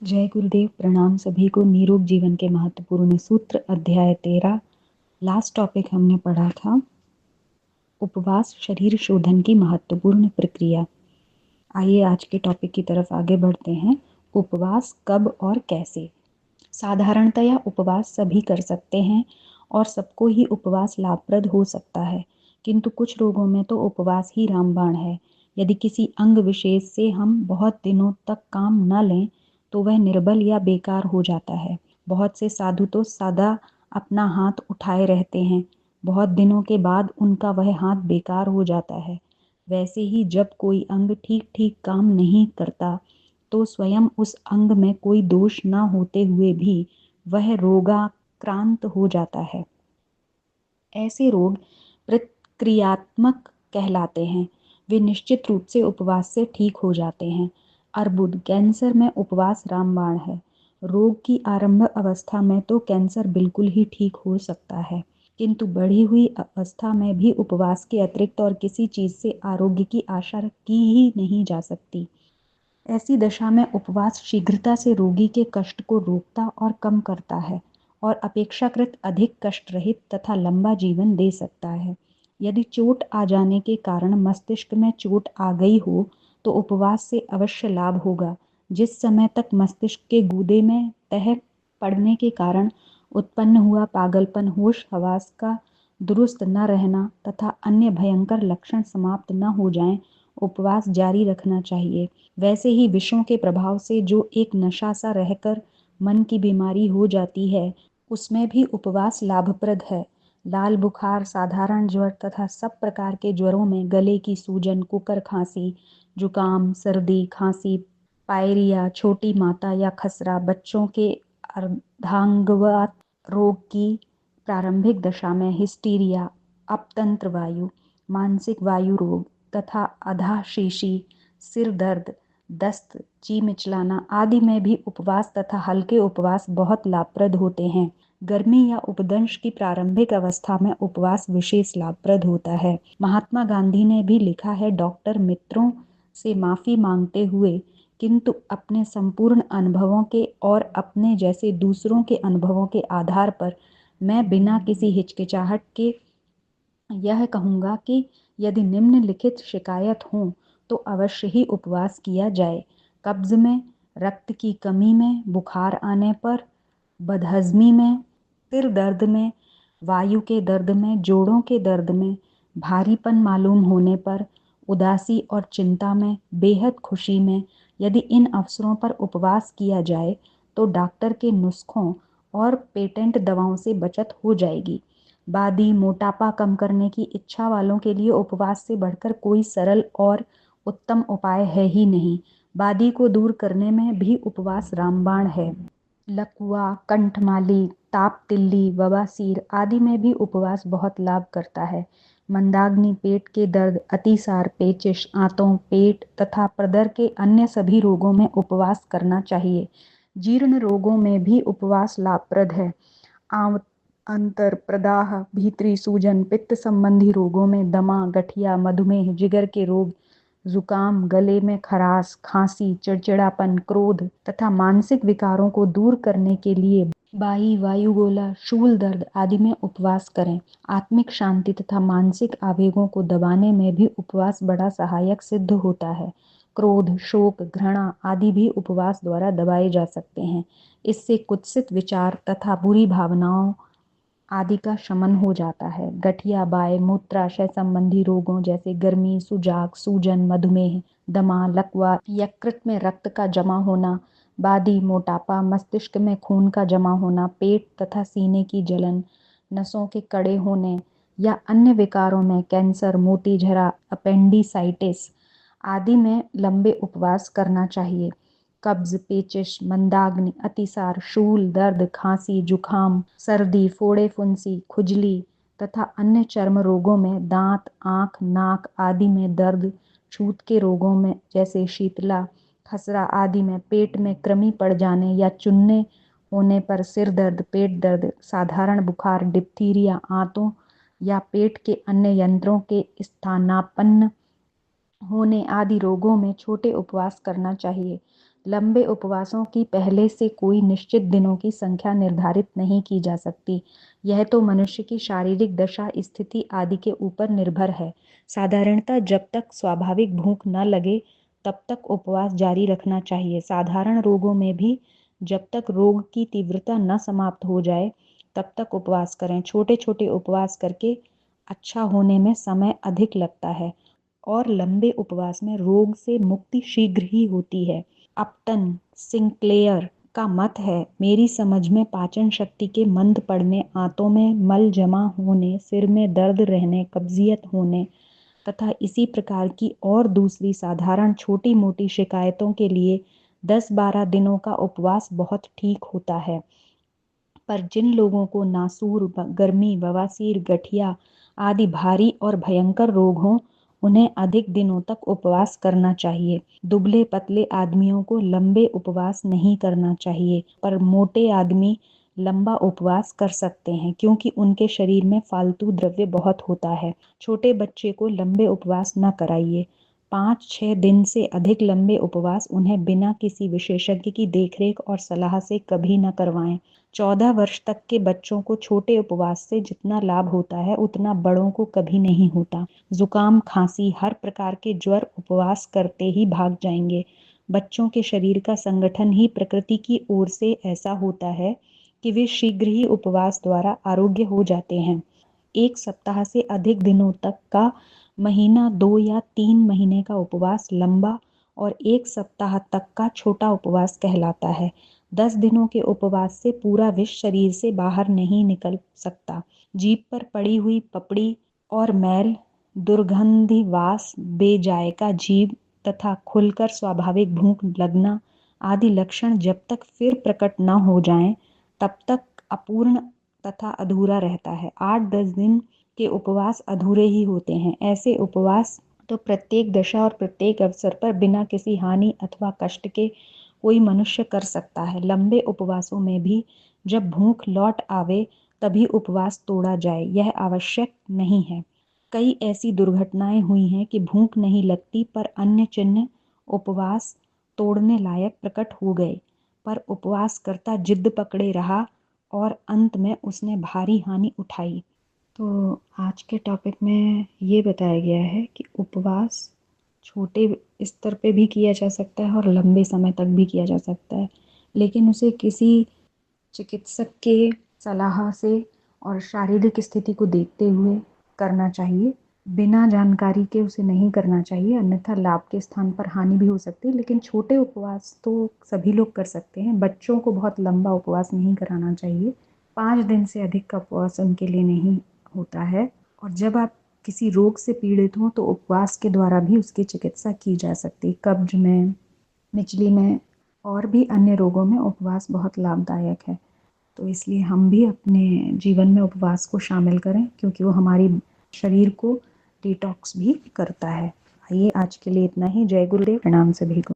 जय गुरुदेव। प्रणाम सभी को। निरोग जीवन के महत्वपूर्ण सूत्र अध्याय 13। लास्ट टॉपिक हमने पढ़ा था उपवास शरीर शोधन की महत्वपूर्ण प्रक्रिया। आइए आज के टॉपिक की तरफ आगे बढ़ते हैं। उपवास कब और कैसे। साधारणतया उपवास सभी कर सकते हैं और सबको ही उपवास लाभप्रद हो सकता है, किंतु कुछ रोगों में तो उपवास ही रामबाण है। यदि किसी अंग विशेष से हम बहुत दिनों तक काम न लें तो वह निर्बल या बेकार हो जाता है। बहुत से साधु तो सदा अपना हाथ उठाए रहते हैं, बहुत दिनों के बाद उनका वह हाथ बेकार हो जाता है। वैसे ही जब कोई अंग ठीक ठीक काम नहीं करता तो स्वयं उस अंग में कोई दोष न होते हुए भी वह रोगाक्रांत हो जाता है। ऐसे रोग प्रतिक्रियात्मक कहलाते हैं। वे निश्चित रूप से उपवास से ठीक हो जाते हैं। अर्बुद, कैंसर में उपवास रामबाण है। रोग की आरंभ अवस्था में तो कैंसर बिल्कुल ही ठीक हो सकता है, किंतु बढ़ी हुई अवस्था में भी उपवास के अतिरिक्त और किसी चीज से आरोग्य की आशा की ही नहीं जा सकती। ऐसी दशा में उपवास शीघ्रता से रोगी के कष्ट को रोकता और कम करता है और अपेक्षाकृत अधिक कष्ट रहित तथा लंबा जीवन दे सकता है। यदि चोट आ जाने के कारण मस्तिष्क में चोट आ गई हो तो उपवास से अवश्य लाभ होगा। जिस समय तक मस्तिष्क के गूदे में तह पड़ने के कारण उत्पन्न हुआ पागलपन, होश हवास का दुरुस्त न रहना तथा अन्य भयंकर लक्षण समाप्त न हो जाएं, उपवास जारी रखना चाहिए। वैसे ही विषयों के प्रभाव से जो एक नशा सा रहकर मन की बीमारी हो जाती है, उसमें भी उपवास लाभप्रद है। लाल बुखार, साधारण ज्वर तथा सब प्रकार के ज्वरों में गले की सूजन, कुकर खांसी, जुकाम, सर्दी, खांसी, पायरिया, छोटी माता या खसरा, बच्चों के अर्धांगवात रोग की प्रारंभिक दशा में हिस्टीरिया, अपतंत्र वायु, मानसिक वायु रोग तथा अधाशीशी, सिर दर्द, दस्त, जी मिचलाना आदि में भी उपवास तथा हल्के उपवास बहुत लाभप्रद होते हैं। गर्मी या उपदंश की प्रारंभिक अवस्था में उपवास विशेष लाभप्रद होता है। महात्मा गांधी ने भी लिखा है, डॉक्टर मित्रों से माफी मांगते हुए, किंतु अपने संपूर्ण अनुभवों के और अपने जैसे दूसरों के अनुभवों के आधार पर मैं बिना किसी हिचकिचाहट के यह कहूँगा कि यदि निम्नलिखित शिकायत हो तो अवश्य ही उपवास किया जाए। कब्ज में, रक्त की कमी में, बुखार आने पर, बदहजमी में, सिर दर्द में, वायु के दर्द में, जोड़ों के दर्द में, भारीपन मालूम होने पर, उदासी और चिंता में, बेहद खुशी में, यदि इन अवसरों पर उपवास किया जाए तो डॉक्टर के नुस्खों और पेटेंट दवाओं से बचत हो जाएगी। बादी, मोटापा कम करने की इच्छा वालों के लिए उपवास से बढ़कर कोई सरल और उत्तम उपाय है ही नहीं। बादी को दूर करने में भी उपवास रामबाण है। लकवा, कंठमाली, ताप तिल्ली, बवासीर आदि में भी उपवास बहुत लाभ करता है। मंदाग्नि, पेट के दर्द, अतिसार, पेचिश, आंतों, पेट तथा प्रदर के अन्य सभी रोगों में उपवास करना चाहिए। जीर्ण रोगों में भी उपवास लाभप्रद है। अंतर, प्रदाह, भीतरी सूजन, पित्त संबंधी रोगों में दमा, गठिया, मधुमेह, जिगर के रोग, जुकाम, गले में खराश, खांसी, चिड़चिड़ापन, क्रोध तथा मानसिक विकारों को दूर करने के लिए बाई, वायुगोला, शूल दर्द आदि में उपवास करें। आत्मिक शांति तथा मानसिक आवेगों को दबाने में भी उपवास बड़ा सहायक सिद्ध होता है। क्रोध, शोक, घृणा आदि भी उपवास द्वारा दबाए जा सकते हैं। इससे कुत्सित विचार तथा बुरी भावनाओं आदि का शमन हो जाता है। गठिया, बाय, मूत्राशय संबंधी रोगों जैसे गर्मी, सुजाग, सूजन, मधुमेह, दमा, लकवा, यकृत में रक्त का जमा होना, बादी, मोटापा, मस्तिष्क में खून का जमा होना, पेट तथा सीने की जलन, नसों के कड़े होने या अन्य विकारों में कैंसर, मोतीझरा, अपेंडिसाइटिस आदि में लंबे उपवास करना चाहिए। कब्ज, पेचिश, मंदाग्नि, अतिसार, शूल दर्द, खांसी, जुखाम, सर्दी, फोड़े फुंसी, खुजली तथा अन्य चर्म रोगों में, दांत, आंख, नाक आदि में दर्द, छूत के रोगों में जैसे शीतला, खसरा आदि में, पेट में कृमि पड़ जाने या चुनने होने पर सिर दर्द, पेट दर्द, साधारण बुखार, डिप्थीरिया, आंतों या पेट के अन्य यंत्रों के स्थानापन्न होने आदि रोगों में छोटे उपवास करना चाहिए। लंबे उपवासों की पहले से कोई निश्चित दिनों की संख्या निर्धारित नहीं की जा सकती। यह तो मनुष्य की शारीरिक दशा, स्थिति आदि के ऊपर निर्भर है। साधारणतः जब तक स्वाभाविक भूख न लगे तब तक उपवास जारी रखना चाहिए। साधारण रोगों में भी जब तक रोग की तीव्रता न समाप्त हो जाए तब तक उपवास करें। छोटे छोटे उपवास करके अच्छा होने में समय अधिक लगता है और लंबे उपवास में रोग से मुक्ति शीघ्र ही होती है। अपटन सिंक्लेयर का मत है, मेरी समझ में पाचन शक्ति के मंद पड़ने, आंतों में मल जमा होने, सिर में दर्द रहने, कब्जियत होने तथा इसी प्रकार की और दूसरी साधारण छोटी मोटी शिकायतों के लिए 10-12 दिनों का उपवास बहुत ठीक होता है। पर जिन लोगों को नासूर, गर्मी, बवासीर, गठिया आदि भारी और भयंकर रोग हों, उन्हें अधिक दिनों तक उपवास करना चाहिए। दुबले पतले आदमियों को लंबे उपवास नहीं करना चाहिए, पर मोटे आदमी लंबा उपवास कर सकते हैं क्योंकि उनके शरीर में फालतू द्रव्य बहुत होता है। छोटे बच्चे को लंबे उपवास न कराइए। 5-6 दिन से अधिक लंबे उपवास उन्हें बिना किसी विशेषज्ञ की देखरेख और सलाह से कभी न करवाएं। 14 वर्ष तक के बच्चों को छोटे उपवास से जितना लाभ होता है उतना बड़ों को कभी नहीं होता। जुकाम, खांसी, हर प्रकार के ज्वर उपवास करते ही भाग जाएंगे। बच्चों के शरीर का संगठन ही प्रकृति की ओर से ऐसा होता है कि वे शीघ्र ही उपवास द्वारा आरोग्य हो जाते हैं। 1 सप्ताह से अधिक दिनों तक का, महीना, 2 या 3 महीने का उपवास लंबा और 1 सप्ताह तक का छोटा उपवास कहलाता है। 10 दिनों के उपवास से पूरा विष शरीर से बाहर नहीं निकल सकता। जीभ पर पड़ी हुई पपड़ी और मैल, दुर्गंधि, वास, बेजायका जीभ तथा खुलकर स्वाभाविक भूख लगना आदि लक्षण जब तक फिर प्रकट न हो जाएं, तब तक अपूर्ण तथा अधूरा रहता है। 8-10 दिन के उपवास अधूरे ही होते हैं। ऐसे उपवास तो प्रत्येक दशा और प्रत्येक अवसर पर बिना किसी हानि अथवा कष्ट के कोई मनुष्य कर सकता है। लंबे उपवासों में भी जब भूख लौट आवे तभी उपवास तोड़ा जाए, यह आवश्यक नहीं है। कई ऐसी दुर्घटनाएं हुई हैं कि भूख नहीं लगती पर अन्य चिन्ह उपवास तोड़ने लायक प्रकट हो गए, पर उपवास करता जिद्द पकड़े रहा और अंत में उसने भारी हानि उठाई। तो आज के टॉपिक में ये बताया गया है कि उपवास छोटे स्तर पे भी किया जा सकता है और लंबे समय तक भी किया जा सकता है, लेकिन उसे किसी चिकित्सक के सलाह से और शारीरिक स्थिति को देखते हुए करना चाहिए। बिना जानकारी के उसे नहीं करना चाहिए, अन्यथा लाभ के स्थान पर हानि भी हो सकती है। लेकिन छोटे उपवास तो सभी लोग कर सकते हैं। बच्चों को बहुत लंबा उपवास नहीं कराना चाहिए। 5 दिन से अधिक का उपवास उनके लिए नहीं होता है। और जब आप किसी रोग से पीड़ित हों तो उपवास के द्वारा भी उसकी चिकित्सा की जा सकती है। कब्ज में, मिचली में और भी अन्य रोगों में उपवास बहुत लाभदायक है। तो इसलिए हम भी अपने जीवन में उपवास को शामिल करें क्योंकि वो हमारी शरीर को डिटॉक्स भी करता है। आइए आज के लिए इतना ही। जय गुरुदेव, प्रणाम सभी को।